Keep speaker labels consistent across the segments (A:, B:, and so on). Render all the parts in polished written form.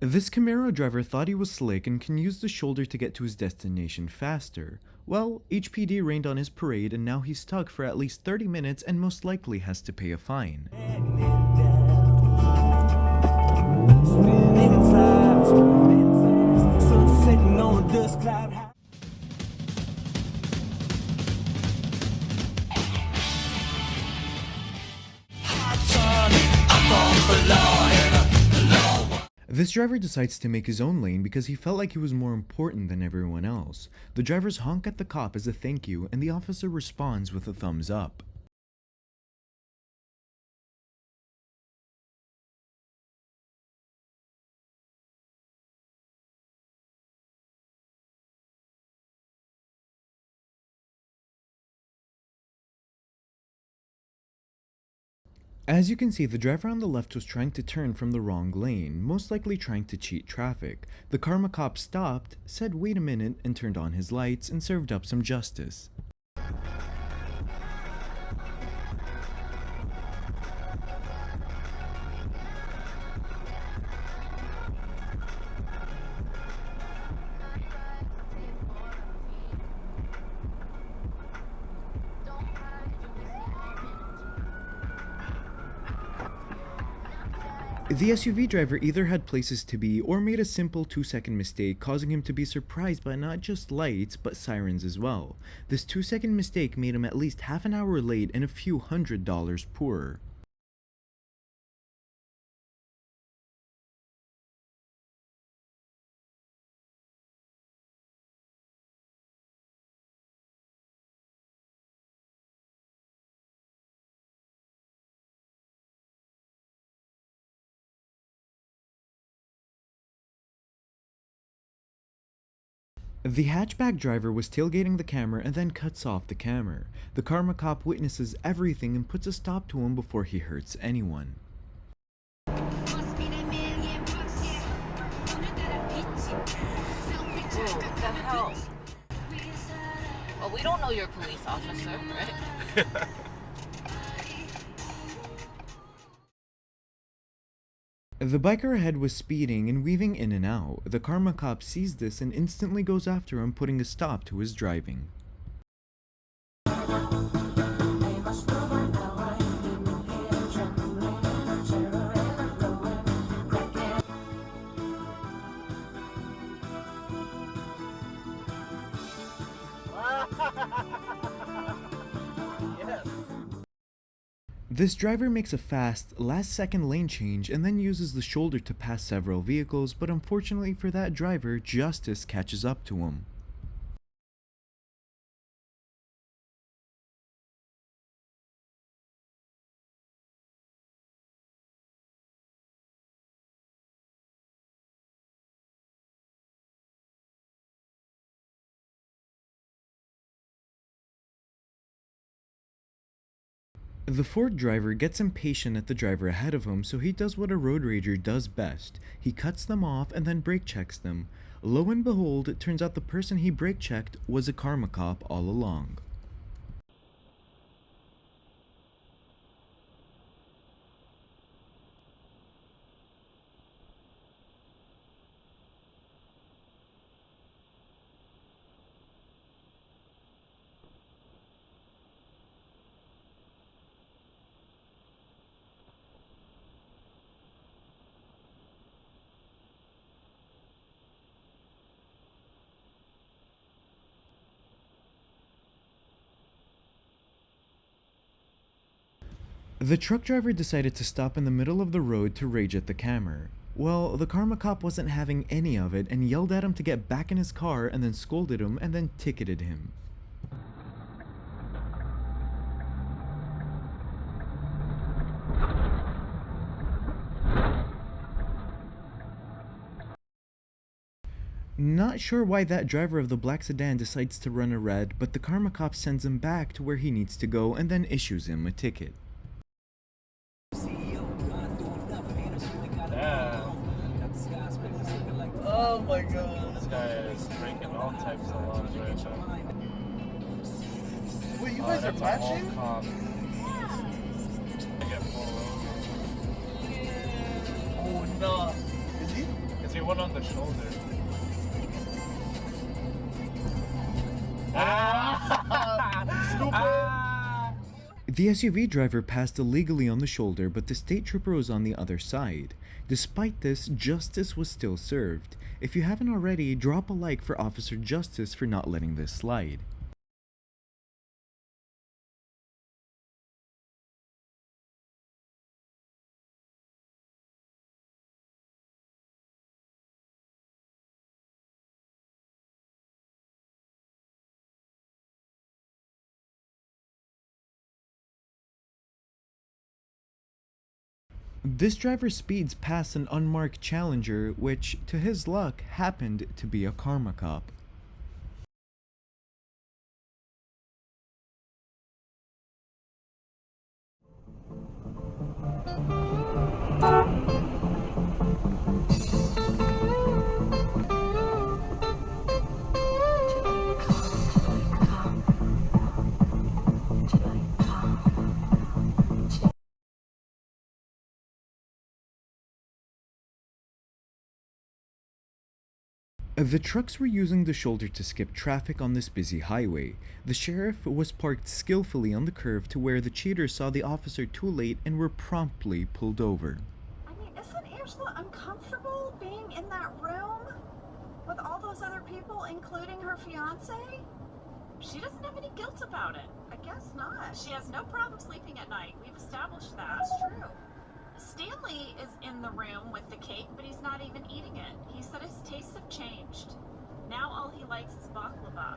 A: This Camaro driver thought he was slick and can use the shoulder to get to his destination faster. Well, HPD rained on his parade and now he's stuck for at least 30 minutes and most likely has to pay a fine. This driver decides to make his own lane because he felt like he was more important than everyone else. The drivers honk at the cop as a thank you and the officer responds with a thumbs up. As you can see, the driver on the left was trying to turn from the wrong lane, most likely trying to cheat traffic. The karma cop stopped, said wait a minute, and turned on his lights and served up some justice. The SUV driver either had places to be or made a simple 2-second mistake, causing him to be surprised by not just lights but sirens as well. This 2-second mistake made him at least half an hour late and a few $100s poorer. The hatchback driver was tailgating the camera and then cuts off the camera. The karma cop witnesses everything and puts a stop to him before he hurts anyone.
B: Well, we don't know you're a police officer, right?
A: The biker ahead was speeding and weaving in and out. The karma cop sees this and instantly goes after him, putting a stop to his driving. This driver makes a fast, last-second lane change and then uses the shoulder to pass several vehicles, but unfortunately for that driver, justice catches up to him. The Ford driver gets impatient at the driver ahead of him, so he does what a road rager does best. He cuts them off and then brake checks them. Lo and behold, it turns out the person he brake checked was a karma cop all along. The truck driver decided to stop in the middle of the road to rage at the camera. Well, the karma cop wasn't having any of it and yelled at him to get back in his car and then scolded him and then ticketed him. Not sure why that driver of the black sedan decides to run a red, but the karma cop sends him back to where he needs to go and then issues him a ticket.
C: Oh my god, this guy is breaking all types of laws right now. Wait, you guys are matching? Oh no. Is he? the shoulder. Stupid!
A: The SUV driver passed illegally on the shoulder, but the state trooper was on the other side. Despite this, justice was still served. If you haven't already, drop a like for Officer Justice for not letting this slide. This driver speeds past an unmarked Challenger, which, to his luck, happened to be a karma cop. The trucks were using the shoulder to skip traffic on this busy highway. The sheriff was parked skillfully on the curve to where the cheaters saw the officer too late and were promptly pulled over.
D: I mean, isn't Angela uncomfortable being in that room with all those other people, including her fiance?
E: She doesn't have any guilt about it.
D: I guess not.
E: She has no problem sleeping at night. We've established that.
D: That's true.
E: Stanley is in the room with the cake, but he's not even eating it. He said his tastes have changed. Now all he likes is baklava,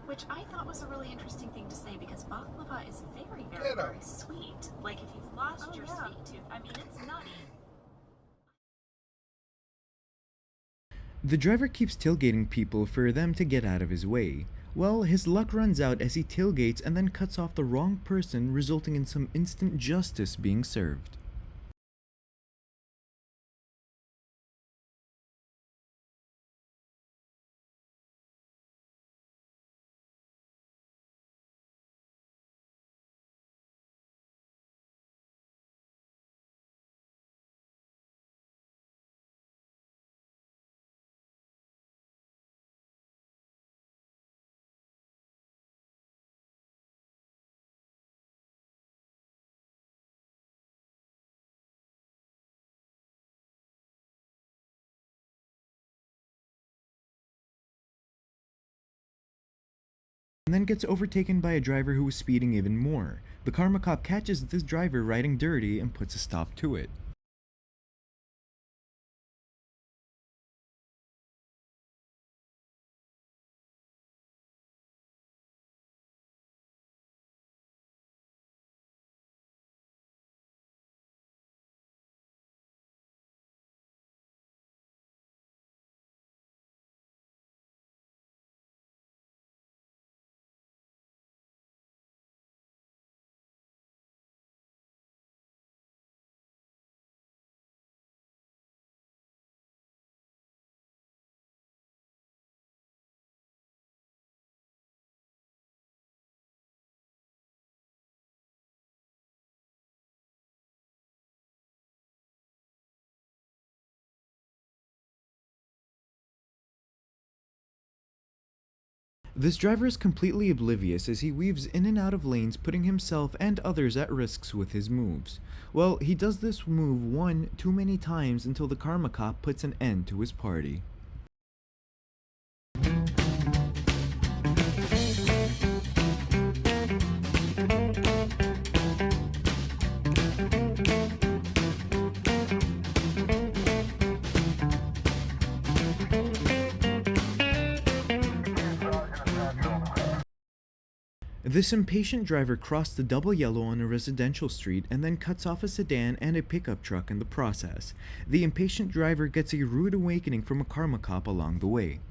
E: which I thought was a really interesting thing to say because baklava is very, very, very sweet. Like if you've lost your sweet tooth, I mean, it's nutty.
A: The driver keeps tailgating people for them to get out of his way. Well, his luck runs out as he tailgates and then cuts off the wrong person, resulting in some instant justice being served. And then gets overtaken by a driver who was speeding even more. The karma cop catches this driver riding dirty and puts a stop to it. This driver is completely oblivious as he weaves in and out of lanes, putting himself and others at risks with his moves. Well, he does this move one too many times until the karma cop puts an end to his party. This impatient driver crossed the double yellow on a residential street and then cuts off a sedan and a pickup truck in the process. The impatient driver gets a rude awakening from a karma cop along the way.